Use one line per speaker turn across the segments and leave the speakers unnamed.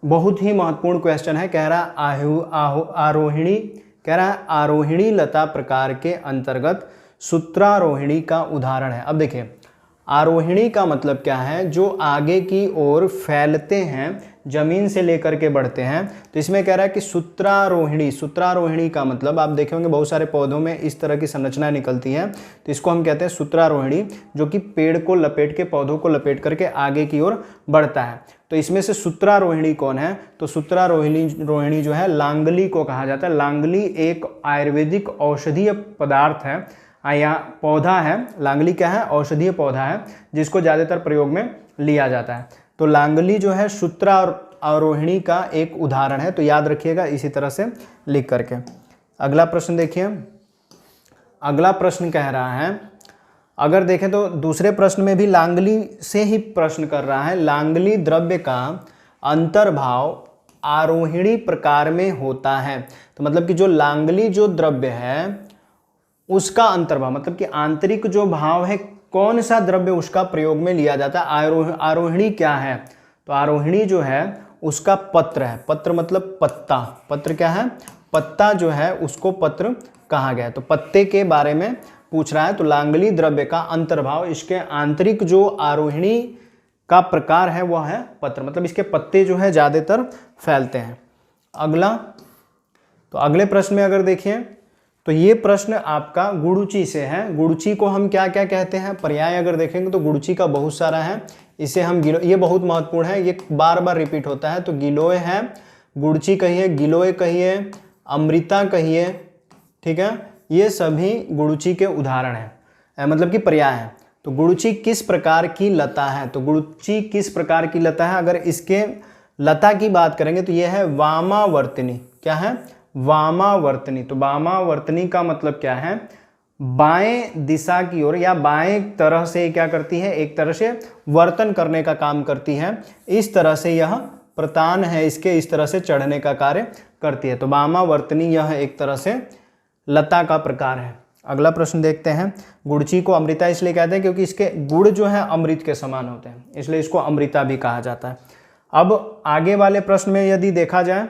बहुत ही महत्वपूर्ण क्वेश्चन है। कह रहा आरोहिणी, कह रहा है आरोहिणी लता प्रकार के अंतर्गत सूत्रारोहिणी का उदाहरण है। अब देखिए आरोहिणी का मतलब क्या है, जो आगे की ओर फैलते हैं, जमीन से लेकर के बढ़ते हैं। तो इसमें कह रहा है कि सूत्रारोहिणी, सूत्रारोहिणी का मतलब आप देखे होंगे बहुत सारे पौधों में इस तरह की संरचना निकलती है, तो इसको हम कहते हैं सूत्रारोहिणी, जो कि पेड़ को लपेट के, पौधों को लपेट करके आगे की ओर बढ़ता है। तो इसमें से सूत्रारोहिणी कौन है, तो सूत्रारोहिणी जो है लांगली को कहा जाता है। लांगली एक आयुर्वेदिक औषधीय पदार्थ है या पौधा है। लांगली क्या है, औषधीय पौधा है जिसको ज़्यादातर प्रयोग में लिया जाता है। तो लांगली जो है सूत्रारोहिणी का एक उदाहरण है, तो याद रखिएगा इसी तरह से लिख करके। अगला प्रश्न देखिए, अगला प्रश्न कह रहा है, अगर देखें तो दूसरे प्रश्न में भी लांगली से ही प्रश्न कर रहा है। लांगली द्रव्य का अंतर्भाव आरोहिणी प्रकार में होता है। तो मतलब कि जो लांगली जो द्रव्य है उसका अंतर्भाव, मतलब कि आंतरिक जो भाव है, कौन सा द्रव्य उसका प्रयोग में लिया जाता है। आरोहिणी क्या है, तो आरोहिणी जो है उसका पत्र है। पत्र मतलब पत्ता, पत्र क्या है, पत्ता जो है उसको पत्र कहा गया है। तो पत्ते के बारे में पूछ रहा है। तो लांगली द्रव्य का अंतर्भाव, इसके आंतरिक जो आरोहिणी का प्रकार है वह है पत्र, मतलब इसके पत्ते जो है ज़्यादातर फैलते हैं। अगला, तो अगले प्रश्न में अगर देखिए तो ये प्रश्न आपका गुड़ुची से है। गुड़ुची को हम क्या क्या कहते हैं, पर्याय अगर देखेंगे तो गुड़ुची का बहुत सारा है। इसे हम गिलो, ये बहुत महत्वपूर्ण है, ये बार बार रिपीट होता है। तो गिलोय है, गुड़ुची कहिए, गिलोय कहिए, अमृता कहिए, ठीक है, ये सभी गुड़ुची के उदाहरण हैं, मतलब कि पर्याय हैं। तो गुड़ुची किस प्रकार की लता है, तो गुड़ुची किस प्रकार की लता है, अगर इसके लता की बात करेंगे तो यह है वामावर्तनी। क्या है, वामावर्तनी। तो वामावर्तनी का मतलब क्या है, बाएं दिशा की ओर या बाएं तरह से क्या करती है, एक तरह से वर्तन करने का काम करती है। इस तरह से यह प्रतान है इसके, इस तरह से चढ़ने का कार्य करती है। तो वामावर्तनी यह एक तरह से लता का प्रकार है। अगला प्रश्न देखते हैं। गुड़ची को अमृता इसलिए कहते हैं क्योंकि इसके गुड़ जो है अमृत के समान होते हैं, इसलिए इसको अमृता भी कहा जाता है। अब आगे वाले प्रश्न में यदि देखा जाए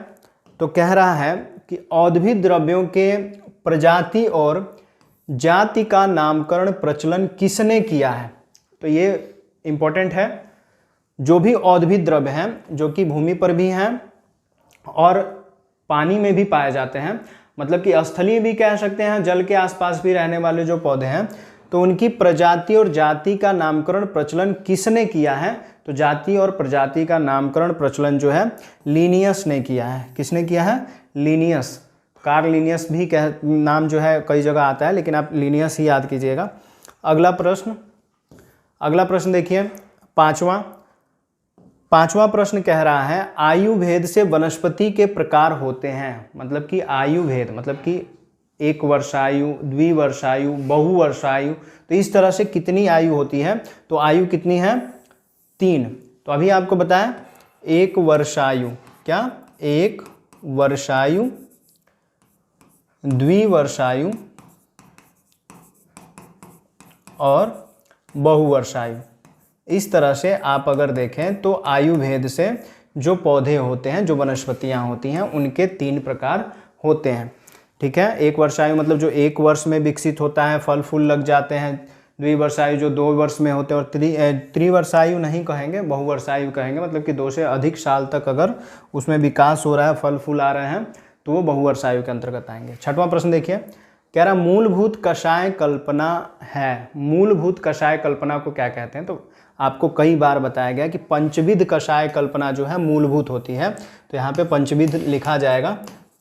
तो कह रहा है कि औद्भिद द्रव्यों के प्रजाति और जाति का नामकरण प्रचलन किसने किया है। तो ये इंपॉर्टेंट है। जो भी औद्भिद द्रव्य हैं जो कि भूमि पर भी हैं और पानी में भी पाए जाते हैं, मतलब कि स्थलीय भी कह सकते हैं, जल के आसपास भी रहने वाले जो पौधे हैं, तो उनकी प्रजाति और जाति का नामकरण प्रचलन किसने किया है। तो जाति और प्रजाति का नामकरण प्रचलन जो है लीनियस ने किया है। किसने किया है, लीनियस। कार्ल लीनियस भी नाम जो है कई जगह आता है, लेकिन आप लीनियस ही याद कीजिएगा। अगला प्रश्न देखिए, पांचवा प्रश्न कह रहा है आयु भेद से वनस्पति के प्रकार होते हैं। मतलब कि आयु भेद मतलब कि 1 वर्षायु, द्विवर्षायु, बहुवर्षायु, तो इस तरह से कितनी आयु होती है। तो आयु कितनी है, 3। तो अभी आपको बताया 1 वर्षायु, क्या 1 वर्षायु, द्विवर्षायु और बहुवर्षायु। इस तरह से आप अगर देखें तो आयु भेद से जो पौधे होते हैं, जो वनस्पतियां होती हैं, उनके 3 प्रकार होते हैं। ठीक है, 1 वर्षायु मतलब जो 1 वर्ष में विकसित होता है, फल फूल लग जाते हैं। द्विवर्षायु जो 2 वर्ष में होते हैं। और त्रिवर्षायु नहीं कहेंगे, बहुवर्षायु कहेंगे, मतलब कि 2 से अधिक साल तक अगर उसमें विकास हो रहा है, फल फूल आ रहे हैं, तो वो बहुवर्षायु के अंतर्गत आएंगे। 6वां प्रश्न देखिए, कह रहा मूलभूत कषाय कल्पना है। मूलभूत कषाय कल्पना को क्या कहते हैं। तो आपको कई बार बताया गया कि पंचविध कषाय कल्पना जो है मूलभूत होती है। तो यहाँ पे पंचविध लिखा जाएगा।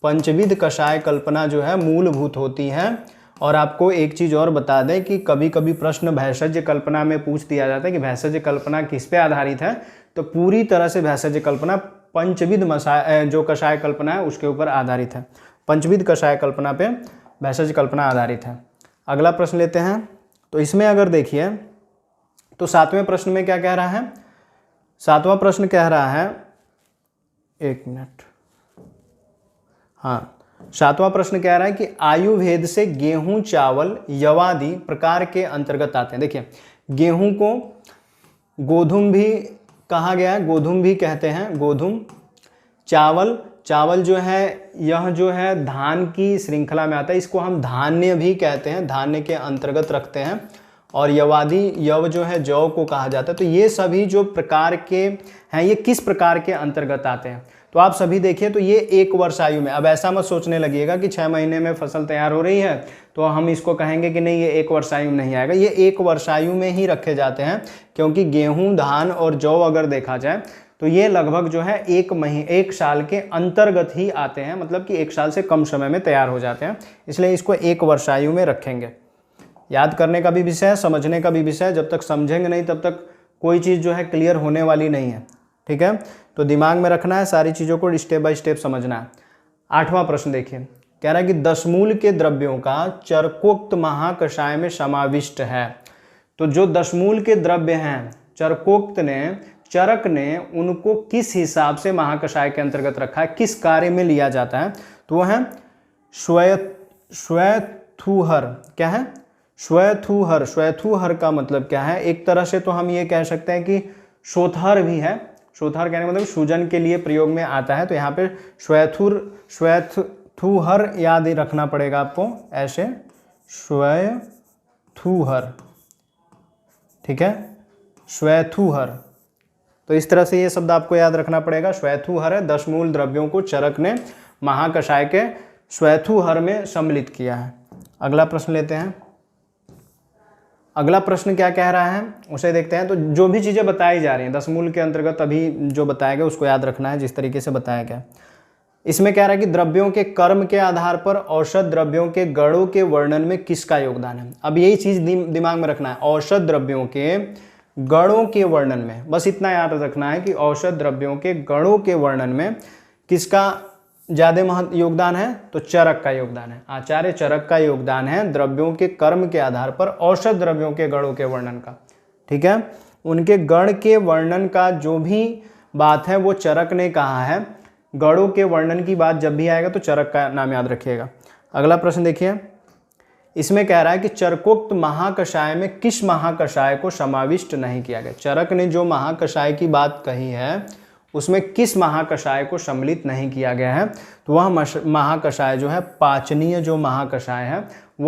पंचविध कषाय कल्पना जो है मूलभूत होती है। और आपको एक चीज़ और बता दें कि कभी कभी प्रश्न भैषज कल्पना में पूछ दिया जाता है कि भैषज कल्पना किस पे आधारित है। तो पूरी तरह से भैषज कल्पना पंचविध जो कषाय कल्पना है उसके ऊपर आधारित है। पंचविध कषाय कल्पना पे भैषज कल्पना आधारित है। अगला प्रश्न लेते हैं। तो इसमें अगर देखिए तो 7वें प्रश्न में क्या कह रहा है। 7वां प्रश्न कह रहा है, 1 मिनट, हाँ, 7वां प्रश्न कह रहा है कि आयु भेद से गेहूं, चावल, यवादि प्रकार के अंतर्गत आते हैं। देखिए, गेहूं को गोधुम भी कहा गया है, गोधुम भी कहते हैं, गोधुम। चावल, चावल जो है यह जो है धान की श्रृंखला में आता है, इसको हम धान्य भी कहते हैं, धान्य के अंतर्गत रखते हैं। और यवादी, यव जो है जौ को कहा जाता है। तो ये सभी जो प्रकार के हैं ये किस प्रकार के अंतर्गत आते हैं? तो आप सभी देखिए, तो ये 1 वर्ष आयु में, अब ऐसा मत सोचने लगिएगा कि 6 महीने में फसल तैयार हो रही है तो हम इसको कहेंगे कि नहीं ये 1 वर्ष आयु में नहीं आएगा, ये 1 वर्ष आयु में ही रखे जाते हैं। क्योंकि गेहूं, धान और जौ अगर देखा जाए तो ये लगभग जो है 1 साल के अंतर्गत ही आते हैं, मतलब कि 1 साल से कम समय में तैयार हो जाते हैं, इसलिए इसको 1 वर्ष आयु में रखेंगे। याद करने का भी विषय है, समझने का भी विषय है, जब तक समझेंगे नहीं तब तक कोई चीज़ जो है क्लियर होने वाली नहीं है। ठीक है, तो दिमाग में रखना है, सारी चीज़ों को स्टेप बाय स्टेप समझना है। 8वां प्रश्न देखिए, कह रहा है कि दशमूल के द्रव्यों का चरकोक्त महाकषाय में समाविष्ट है। तो जो दशमूल के द्रव्य हैं चरकोक्त ने, चरक ने उनको किस हिसाब से महाकषाय के अंतर्गत रखा है, किस कार्य में लिया जाता है? तो वो है श्वेथुहर। क्या है? श्वेथुहर। श्वेथुहर का मतलब क्या है? एक तरह से तो हम ये कह सकते हैं कि शोथहर भी है। शोथहर कहने का मतलब सूजन के लिए प्रयोग में आता है। तो यहाँ पे श्वेथुहर याद रखना पड़ेगा आपको, ऐसे श्वेथुहर। ठीक है, श्वेथुहर। तो इस तरह से ये शब्द आपको याद रखना पड़ेगा। श्वेथुहर है, दशमूल द्रव्यों को चरक ने महाकषाय के श्वेथुहर में सम्मिलित किया है। अगला प्रश्न लेते हैं। अगला प्रश्न क्या कह रहा है उसे देखते हैं। तो जो भी चीज़ें बताई जा रही हैं दशमूल के अंतर्गत अभी जो बताया गया उसको याद रखना है, जिस तरीके से बताया गया। इसमें कह रहा है कि द्रव्यों के कर्म के आधार पर औषध द्रव्यों के गणों के वर्णन में किसका योगदान है? अब यही चीज़ दिमाग में रखना है, औषध द्रव्यों के गणों के वर्णन में, बस इतना याद रखना है कि औषध द्रव्यों के गणों के वर्णन में किसका ज़्यादा योगदान है? तो चरक का योगदान है। आचार्य चरक का योगदान है द्रव्यों के कर्म के आधार पर औषध द्रव्यों के गणों के वर्णन का। ठीक है, उनके गण के वर्णन का जो भी बात है वो चरक ने कहा है। गणों के वर्णन की बात जब भी आएगा तो चरक का नाम याद रखिएगा। अगला प्रश्न देखिए, इसमें कह रहा है कि चरकोक्त महाकषाय में किस महाकषाय को समाविष्ट नहीं किया गया? चरक ने जो महाकषाय की बात कही है उसमें किस महाकषाय को सम्मिलित नहीं किया गया है? तो वह महाकषाय जो है पाचनीय जो महाकषाय है वह